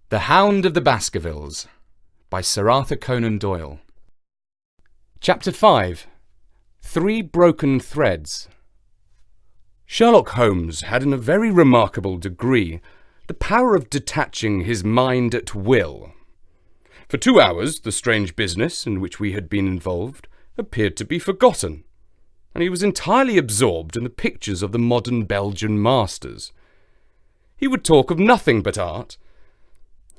The Hound of the Baskervilles by Sir Arthur Conan Doyle. Chapter 5. 3 Broken Threads. Sherlock Holmes had in a very remarkable degree the power of detaching his mind at will. For 2 hours the strange business in which we had been involved appeared to be forgotten, and he was entirely absorbed in the pictures of the modern Belgian masters. He would talk of nothing but art,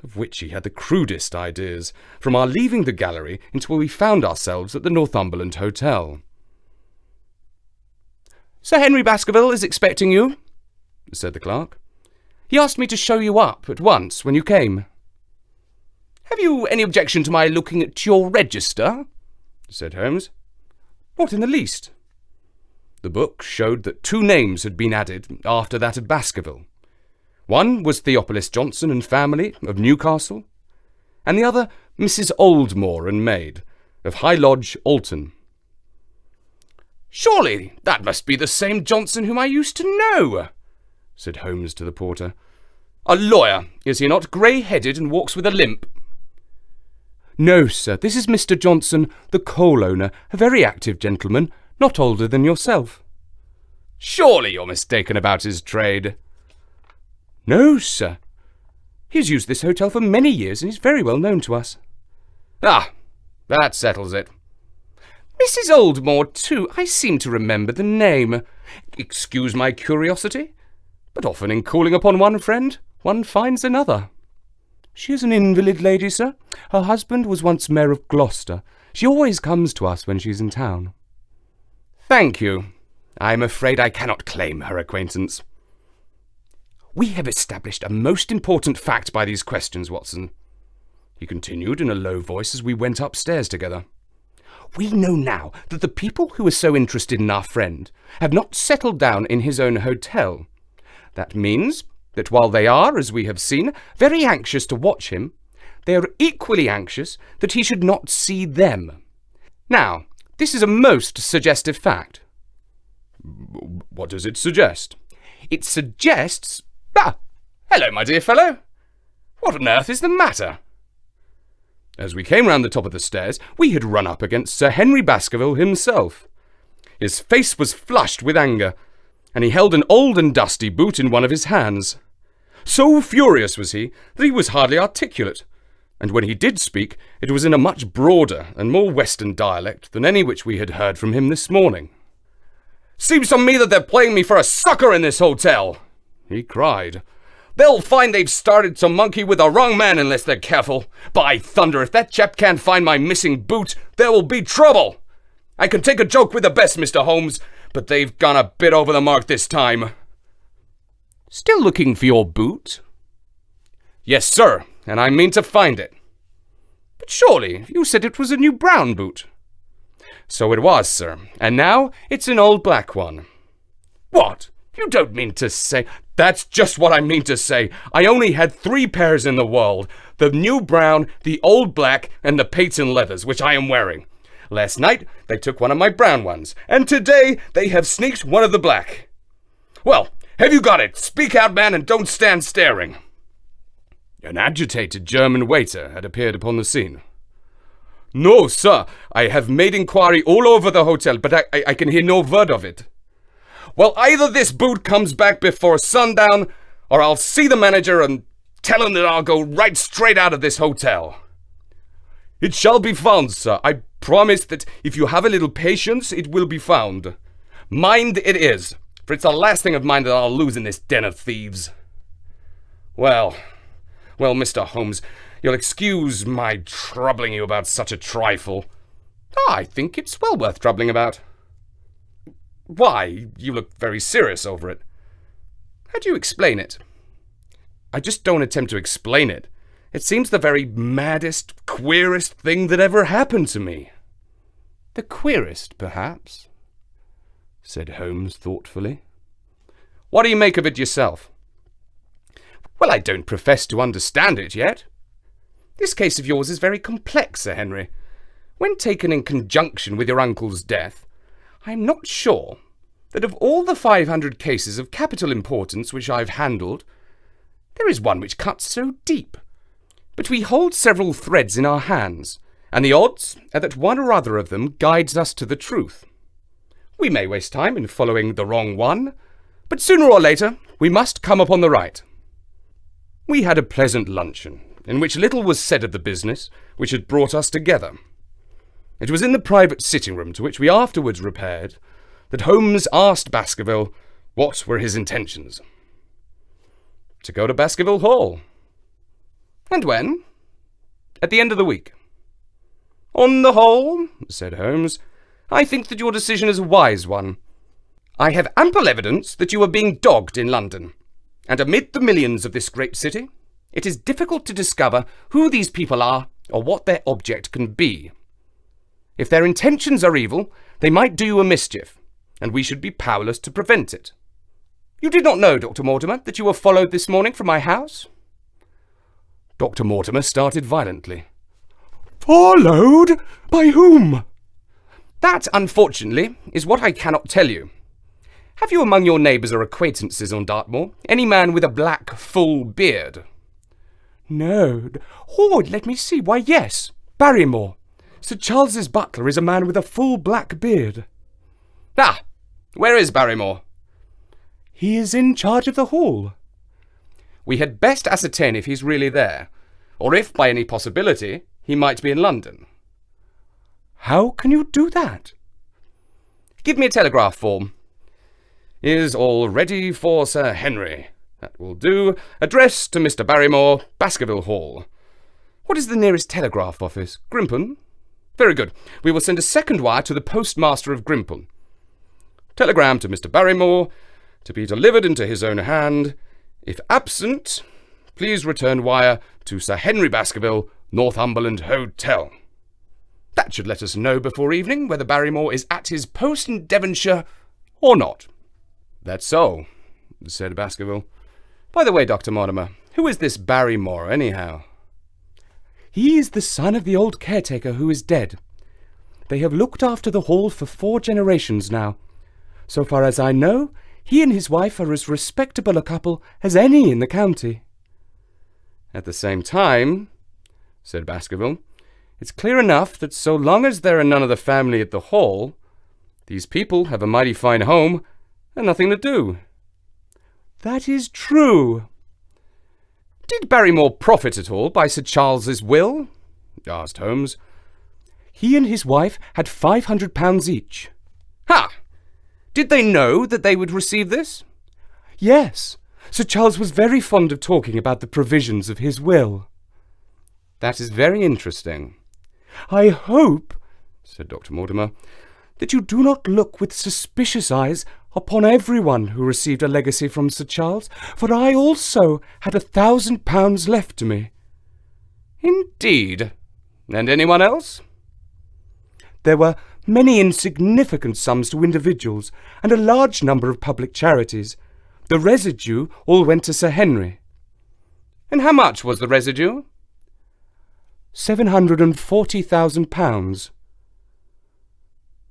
of which he had the crudest ideas, from our leaving the gallery until we found ourselves at the Northumberland Hotel. "Sir Henry Baskerville is expecting you," said the clerk. "He asked me to show you up at once when you came." "Have you any objection to my looking at your register?" said Holmes. "Not in the least." The book showed that 2 names had been added after that of Baskerville. One was Theophilus Johnson and family, of Newcastle, and the other Mrs. Oldmore and maid, of High Lodge, Alton. "Surely that must be the same Johnson whom I used to know," said Holmes to the porter. "A lawyer, is he not, grey-headed and walks with a limp?" "No, sir, this is Mr. Johnson, the coal owner, a very active gentleman, not older than yourself." "Surely you're mistaken about his trade." "No, sir. He has used this hotel for many years and is very well known to us." "Ah, that settles it." "Mrs. Oldmore, too. I seem to remember the name. Excuse my curiosity, but often in calling upon one friend, one finds another." "She is an invalid lady, sir. Her husband was once Mayor of Gloucester. She always comes to us when she's in town." "Thank you. I'm afraid I cannot claim her acquaintance." "We have established a most important fact by these questions, Watson," he continued in a low voice as we went upstairs together. "We know now that the people who are so interested in our friend have not settled down in his own hotel. That means that while they are, as we have seen, very anxious to watch him, they are equally anxious that he should not see them. Now, this is a most suggestive fact." "What does it suggest?" "It suggests... Ah, hello, my dear fellow. What on earth is the matter?" As we came round the top of the stairs, we had run up against Sir Henry Baskerville himself. His face was flushed with anger, and he held an old and dusty boot in one of his hands. So furious was he that he was hardly articulate, and when he did speak, it was in a much broader and more western dialect than any which we had heard from him this morning. "Seems to me that they're playing me for a sucker in this hotel," he cried. "They'll find they've started to monkey with the wrong man unless they're careful. By thunder, if that chap can't find my missing boot, there will be trouble. I can take a joke with the best, Mr. Holmes, but they've gone a bit over the mark this time." "Still looking for your boot?" "Yes, sir, and I mean to find it." "But surely you said it was a new brown boot." "So it was, sir, and now it's an old black one." "What? You don't mean to say—" "That's just what I mean to say. I only had 3 pairs in the world. The new brown, the old black, and the patent leathers, which I am wearing. Last night they took one of my brown ones, and today they have sneaked one of the black. Well, have you got it? Speak out, man, and don't stand staring." An agitated German waiter had appeared upon the scene. "No, sir, I have made inquiry all over the hotel, but I can hear no word of it." "Well, either this boot comes back before sundown, or I'll see the manager and tell him that I'll go right straight out of this hotel." "It shall be found, sir. I promise that if you have a little patience, it will be found. Mind it is, for it's the last thing of mine that I'll lose in this den of thieves." Well, Mr. Holmes, you'll excuse my troubling you about such a trifle." "I think it's well worth troubling about." "Why, you look very serious over it." "How do you explain it?" "I just don't attempt to explain it. It seems the very maddest, queerest thing that ever happened to me." "The queerest, perhaps," said Holmes thoughtfully. "What do you make of it yourself?" "Well, I don't profess to understand it yet. This case of yours is very complex, Sir Henry. When taken in conjunction with your uncle's death, I am not sure that of all the 500 cases of capital importance which I've handled, there is one which cuts so deep, But we hold several threads in our hands, and the odds are that one or other of them guides us to the truth. We may waste time in following the wrong one, but sooner or later we must come upon the right. We had a pleasant luncheon, in which little was said of the business which had brought us together. It was in the private sitting room to which we afterwards repaired that Holmes asked Baskerville what were his intentions. To go to Baskerville Hall. And when? At the end of the week. On the whole, said Holmes, I think that your decision is a wise one. I have ample evidence that you are being dogged in London, and amid the millions of this great city, it is difficult to discover who these people are or what their object can be. If their intentions are evil, they might do you a mischief, and we should be powerless to prevent it. You did not know, Dr. Mortimer, that you were followed this morning from my house? Dr. Mortimer started violently. Followed? By whom? That, unfortunately, is what I cannot tell you. Have you among your neighbours or acquaintances on Dartmoor any man with a black, full beard? No. Oh, let me see. Why, yes. Barrymore. Sir Charles's butler is a man with a full black beard. Ah! Where is Barrymore? He is in charge of the hall. We had best ascertain if he's really there, or if, by any possibility, he might be in London. How can you do that? Give me a telegraph form. Is all ready for Sir Henry. That will do. Address to Mr. Barrymore, Baskerville Hall. What is the nearest telegraph office? Grimpen? Very good. We will send a second wire to the postmaster of Grimpen. Telegram to Mr. Barrymore, to be delivered into his own hand. If absent, please return wire to Sir Henry Baskerville, Northumberland Hotel. That should let us know before evening whether Barrymore is at his post in Devonshire or not. That's so, said Baskerville. By the way, Dr. Mortimer, who is this Barrymore, anyhow? He is the son of the old caretaker who is dead. They have looked after the hall for 4 generations now. So far as I know, he and his wife are as respectable a couple as any in the county. At the same time, said Baskerville, it's clear enough that so long as there are none of the family at the hall, these people have a mighty fine home and nothing to do. That is true. Did Barrymore profit at all by Sir Charles's will? Asked Holmes. He and his wife had £500 each. Ha! Did they know that they would receive this? Yes. Sir Charles was very fond of talking about the provisions of his will. That is very interesting. I hope, said Dr. Mortimer, that you do not look with suspicious eyes upon everyone who received a legacy from Sir Charles, for I also had £1,000 left to me. Indeed. And anyone else? There were many insignificant sums to individuals, and a large number of public charities. The residue all went to Sir Henry. And how much was the residue? £740,000.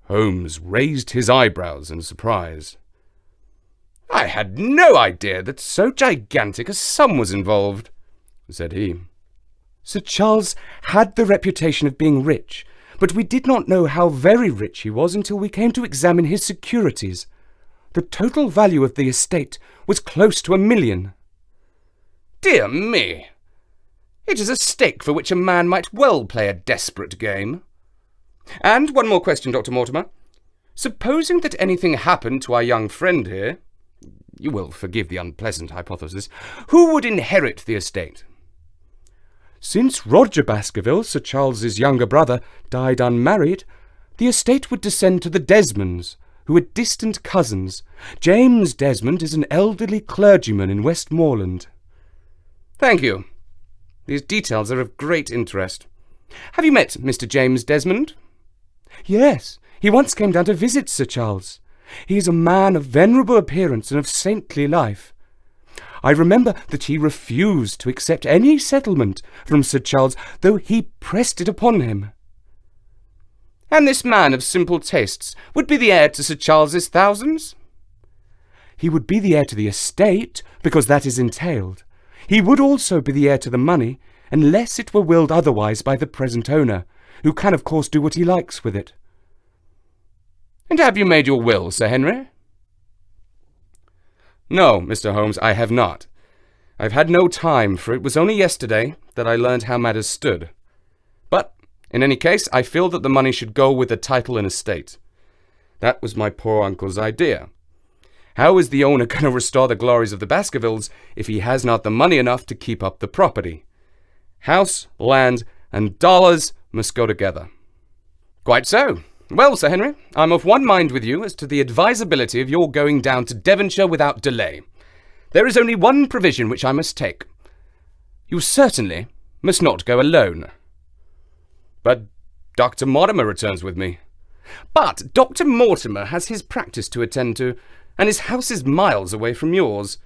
Holmes raised his eyebrows in surprise. I had no idea that so gigantic a sum was involved, said he. Sir Charles had the reputation of being rich, but we did not know how very rich he was until we came to examine his securities. The total value of the estate was close to £1 million. Dear me! It is a stake for which a man might well play a desperate game. And one more question, Dr. Mortimer. Supposing that anything happened to our young friend here, you will forgive the unpleasant hypothesis, who would inherit the estate? Since Roger Baskerville, Sir Charles's younger brother, died unmarried, the estate would descend to the Desmonds, who are distant cousins. James Desmond is an elderly clergyman in Westmoreland. Thank you. These details are of great interest. Have you met Mr. James Desmond? Yes, he once came down to visit Sir Charles. He is a man of venerable appearance and of saintly life. I remember that he refused to accept any settlement from Sir Charles, though he pressed it upon him. And this man of simple tastes would be the heir to Sir Charles's thousands? He would be the heir to the estate, because that is entailed. He would also be the heir to the money, unless it were willed otherwise by the present owner, who can of course do what he likes with it. And have you made your will, Sir Henry? No, Mr. Holmes, I have not. I've had no time, for it was only yesterday that I learned how matters stood. But, in any case, I feel that the money should go with the title and estate. That was my poor uncle's idea. How is the owner going to restore the glories of the Baskervilles if he has not the money enough to keep up the property? House, land, and dollars must go together. Quite so. Well, Sir Henry, I'm of one mind with you as to the advisability of your going down to Devonshire without delay. There is only one provision which I must take. You certainly must not go alone. But Dr. Mortimer returns with me. But Dr. Mortimer has his practice to attend to, and his house is miles away from yours.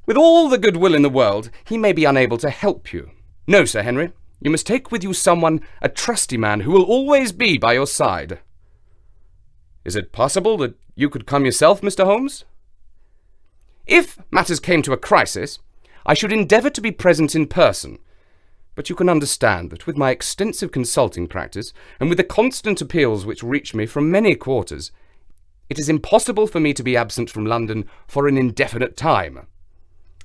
With all the goodwill in the world, he may be unable to help you. No, Sir Henry, you must take with you someone, a trusty man, who will always be by your side. Is it possible that you could come yourself, Mr. Holmes? If matters came to a crisis, I should endeavour to be present in person, but you can understand that with my extensive consulting practice, and with the constant appeals which reach me from many quarters, it is impossible for me to be absent from London for an indefinite time.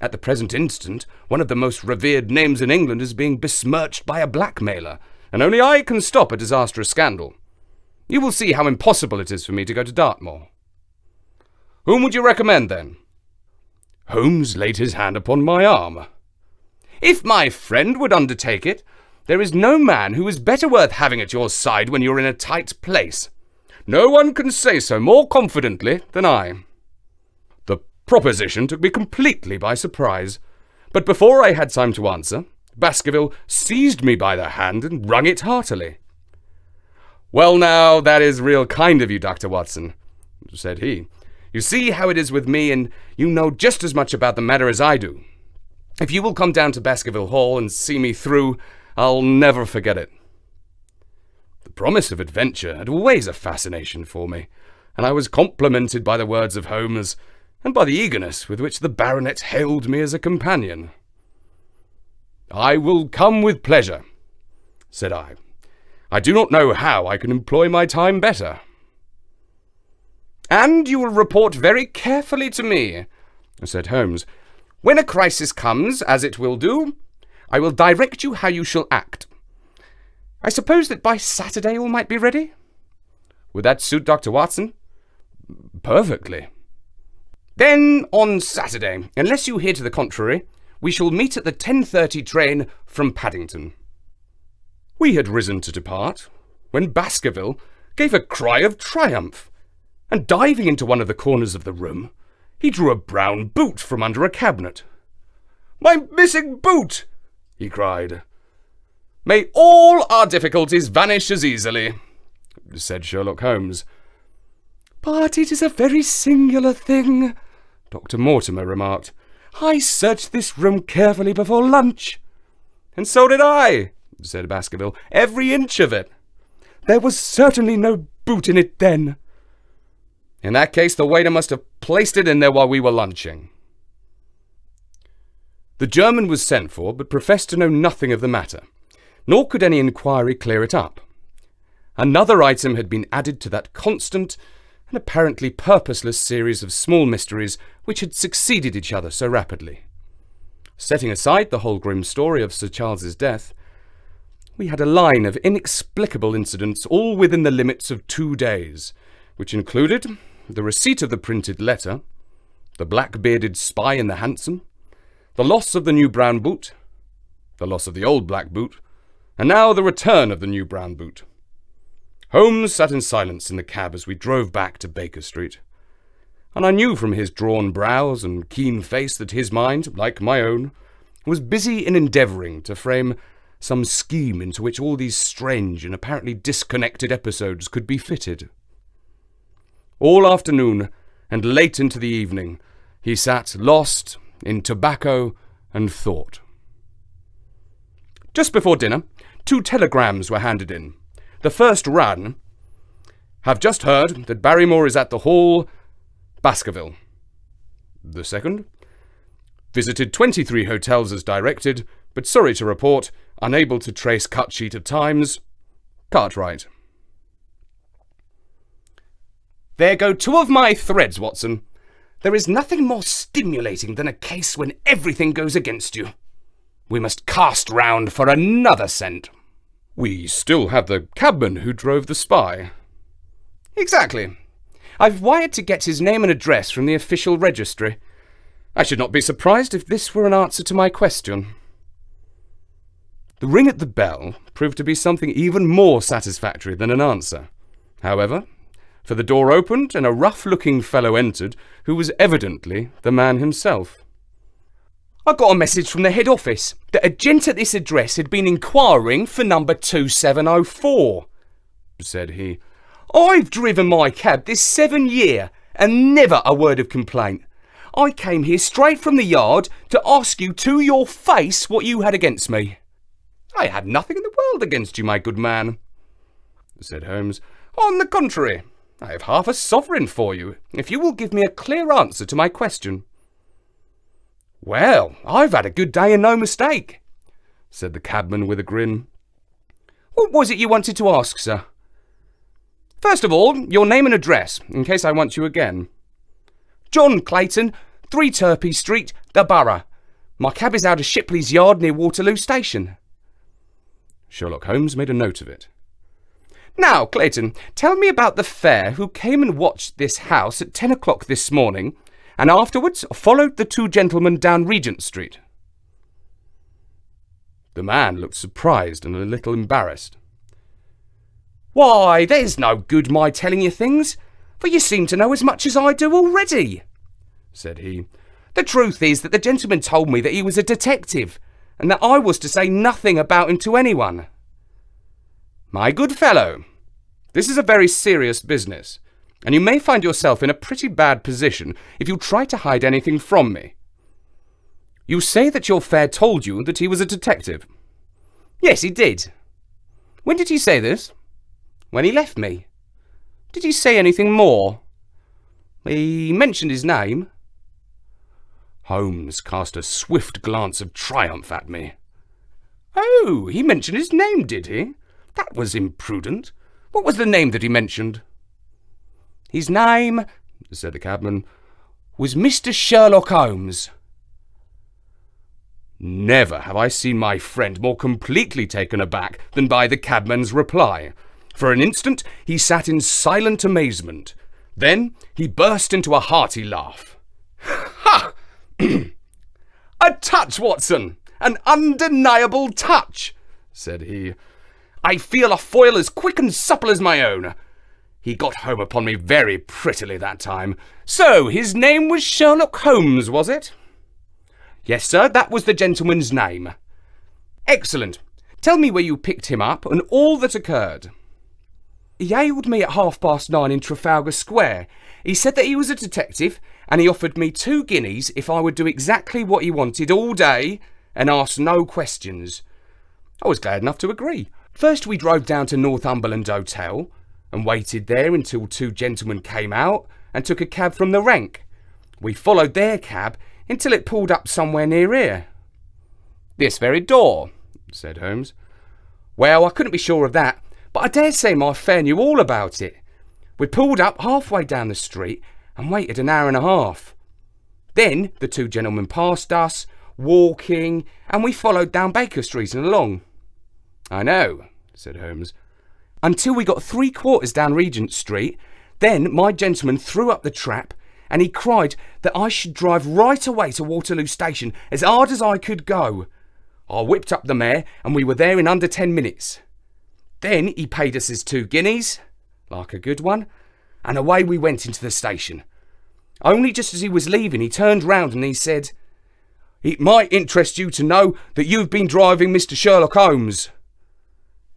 At the present instant, one of the most revered names in England is being besmirched by a blackmailer, and only I can stop a disastrous scandal. You will see how impossible it is for me to go to Dartmoor. Whom would you recommend, then? Holmes laid his hand upon my arm. If my friend would undertake it, there is no man who is better worth having at your side when you're in a tight place. No one can say so more confidently than I. The proposition took me completely by surprise, but before I had time to answer, Baskerville seized me by the hand and wrung it heartily. Well now, that is real kind of you, Dr. Watson, said he. You see how it is with me, and you know just as much about the matter as I do. If you will come down to Baskerville Hall and see me through, I'll never forget it. The promise of adventure had always a fascination for me, and I was complimented by the words of Holmes, and by the eagerness with which the baronet hailed me as a companion. I will come with pleasure, said I. I do not know how I can employ my time better. And you will report very carefully to me, said Holmes. When a crisis comes, as it will do, I will direct you how you shall act. I suppose that by Saturday all might be ready? Would that suit Dr. Watson? Perfectly. Then on Saturday, unless you hear to the contrary, we shall meet at the 10:30 train from Paddington. We had risen to depart, when Baskerville gave a cry of triumph, and diving into one of the corners of the room, he drew a brown boot from under a cabinet. "My missing boot!" he cried. "May all our difficulties vanish as easily," said Sherlock Holmes. "But it is a very singular thing," Dr. Mortimer remarked. "I searched this room carefully before lunch." "And so did I," said Baskerville. "Every inch of it." "There was certainly no boot in it then." "In that case, the waiter must have placed it in there while we were lunching." The German was sent for, but professed to know nothing of the matter, nor could any inquiry clear it up. Another item had been added to that constant and apparently purposeless series of small mysteries which had succeeded each other so rapidly. Setting aside the whole grim story of Sir Charles's death, we had a line of inexplicable incidents all within the limits of 2 days, which included the receipt of the printed letter, the black-bearded spy in the hansom, the loss of the new brown boot, the loss of the old black boot, and now the return of the new brown boot. Holmes sat in silence in the cab as we drove back to Baker Street, and I knew from his drawn brows and keen face that his mind, like my own, was busy in endeavouring to frame some scheme into which all these strange and apparently disconnected episodes could be fitted. All afternoon and late into the evening he sat lost in tobacco and thought. Just before dinner, 2 telegrams were handed in. The first ran, "Have just heard that Barrymore is at the Hall, Baskerville." The second, "Visited 23 hotels as directed, but but sorry to report, unable to trace cut sheet of Times. Cartwright. There go two of my threads, Watson. There is nothing more stimulating than a case when everything goes against you. We must cast round for another scent. We still have the cabman who drove the spy. Exactly. I've wired to get his name and address from the official registry. I should not be surprised if this were an answer to my question. The ring at the bell proved to be something even more satisfactory than an answer. However, for the door opened and a rough-looking fellow entered who was evidently the man himself. I got a message from the head office that a gent at this address had been inquiring for number 2704, said he. I've driven my cab this 7 year and never a word of complaint. I came here straight from the yard to ask you to your face what you had against me. I had nothing in the world against you, my good man, said Holmes. On the contrary, I have half a sovereign for you, if you will give me a clear answer to my question. Well, I've had a good day and no mistake, said the cabman with a grin. What was it you wanted to ask, sir? First of all, your name and address, in case I want you again. John Clayton, 3 Turpey Street, the Borough. My cab is out of Shipley's Yard near Waterloo Station. Sherlock Holmes made a note of it. Now, Clayton, tell me about the fare who came and watched this house at 10 o'clock this morning and afterwards followed the 2 gentlemen down Regent Street. The man looked surprised and a little embarrassed. Why, there's no good my telling you things, for you seem to know as much as I do already, said he. The truth is that the gentleman told me that he was a detective, and that I was to say nothing about him to anyone. My good fellow, this is a very serious business, and you may find yourself in a pretty bad position if you try to hide anything from me. You say that your fare told you that he was a detective. Yes, he did. When did he say this? When he left me. Did he say anything more? He mentioned his name. Holmes cast a swift glance of triumph at me. Oh, he mentioned his name, did he? That was imprudent. What was the name that he mentioned? His name, said the cabman, was Mr. Sherlock Holmes. Never have I seen my friend more completely taken aback than by the cabman's reply. For an instant he sat in silent amazement. Then he burst into a hearty laugh. Ha! A touch, Watson! An undeniable touch, said he. I feel a foil as quick and supple as my own. He got home upon me very prettily that time. So his name was Sherlock Holmes, was it? Yes, sir, that was the gentleman's name. Excellent. Tell me where you picked him up and all that occurred. He hailed me at 9:30 in Trafalgar Square. He said that he was a detective, and he offered me 2 guineas if I would do exactly what he wanted all day and ask no questions. I was glad enough to agree. First we drove down to Northumberland Hotel and waited there until 2 gentlemen came out and took a cab from the rank. We followed their cab until it pulled up somewhere near here. This very door, said Holmes. Well, I couldn't be sure of that, but I dare say my fare knew all about it. We pulled up halfway down the street and waited an hour and a half. Then the 2 gentlemen passed us, walking, and we followed down Baker Street and along. I know, said Holmes. Until we got 3/4 down Regent Street, then my gentleman threw up the trap and he cried that I should drive right away to Waterloo Station as hard as I could go. I whipped up the mare and we were there in under 10 minutes. Then he paid us his 2 guineas, like a good one, and away we went into the station. Only just as he was leaving, he turned round and he said, "It might interest you to know that you've been driving Mr. Sherlock Holmes."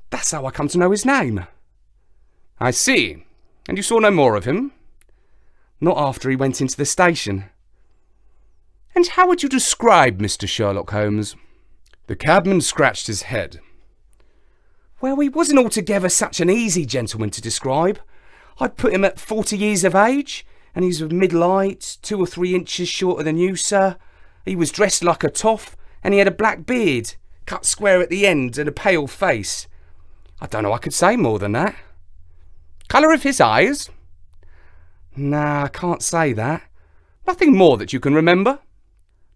That's how I come to know his name. I see. And you saw no more of him? Not after he went into the station. And how would you describe Mr. Sherlock Holmes? The cabman scratched his head. Well, he wasn't altogether such an easy gentleman to describe. I'd put him at 40 years of age, and he's of middle height, 2 or 3 inches shorter than you, sir. He was dressed like a toff, and he had a black beard, cut square at the ends and a pale face. I don't know I could say more than that. Colour of his eyes? Nah, I can't say that. Nothing more that you can remember?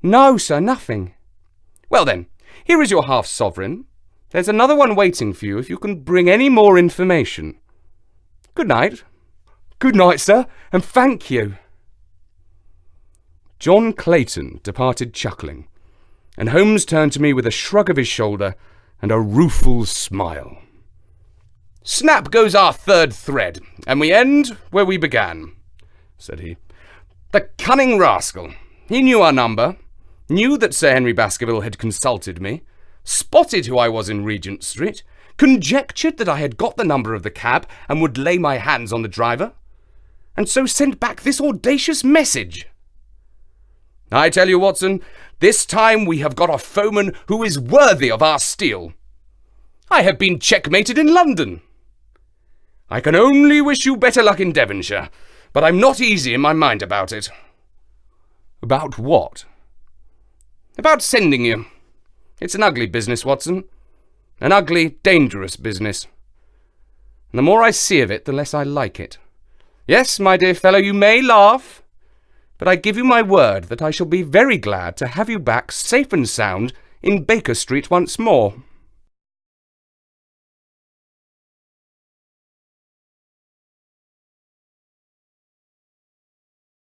No, sir, nothing. Well then, here is your half-sovereign. There's another one waiting for you if you can bring any more information. Good night. Good night, sir, and thank you. John Clayton departed chuckling, and Holmes turned to me with a shrug of his shoulder and a rueful smile. Snap goes our third thread, and we end where we began, said he. The cunning rascal. He knew our number, knew that Sir Henry Baskerville had consulted me, spotted who I was in Regent Street, conjectured that I had got the number of the cab and would lay my hands on the driver, and so sent back this audacious message. I tell you, Watson, this time we have got a foeman who is worthy of our steel. I have been checkmated in London. I can only wish you better luck in Devonshire, but I'm not easy in my mind about it. About what? About sending you. It's an ugly business, Watson. An ugly, dangerous business. And the more I see of it, the less I like it. Yes, my dear fellow, you may laugh, but I give you my word that I shall be very glad to have you back safe and sound in Baker Street once more.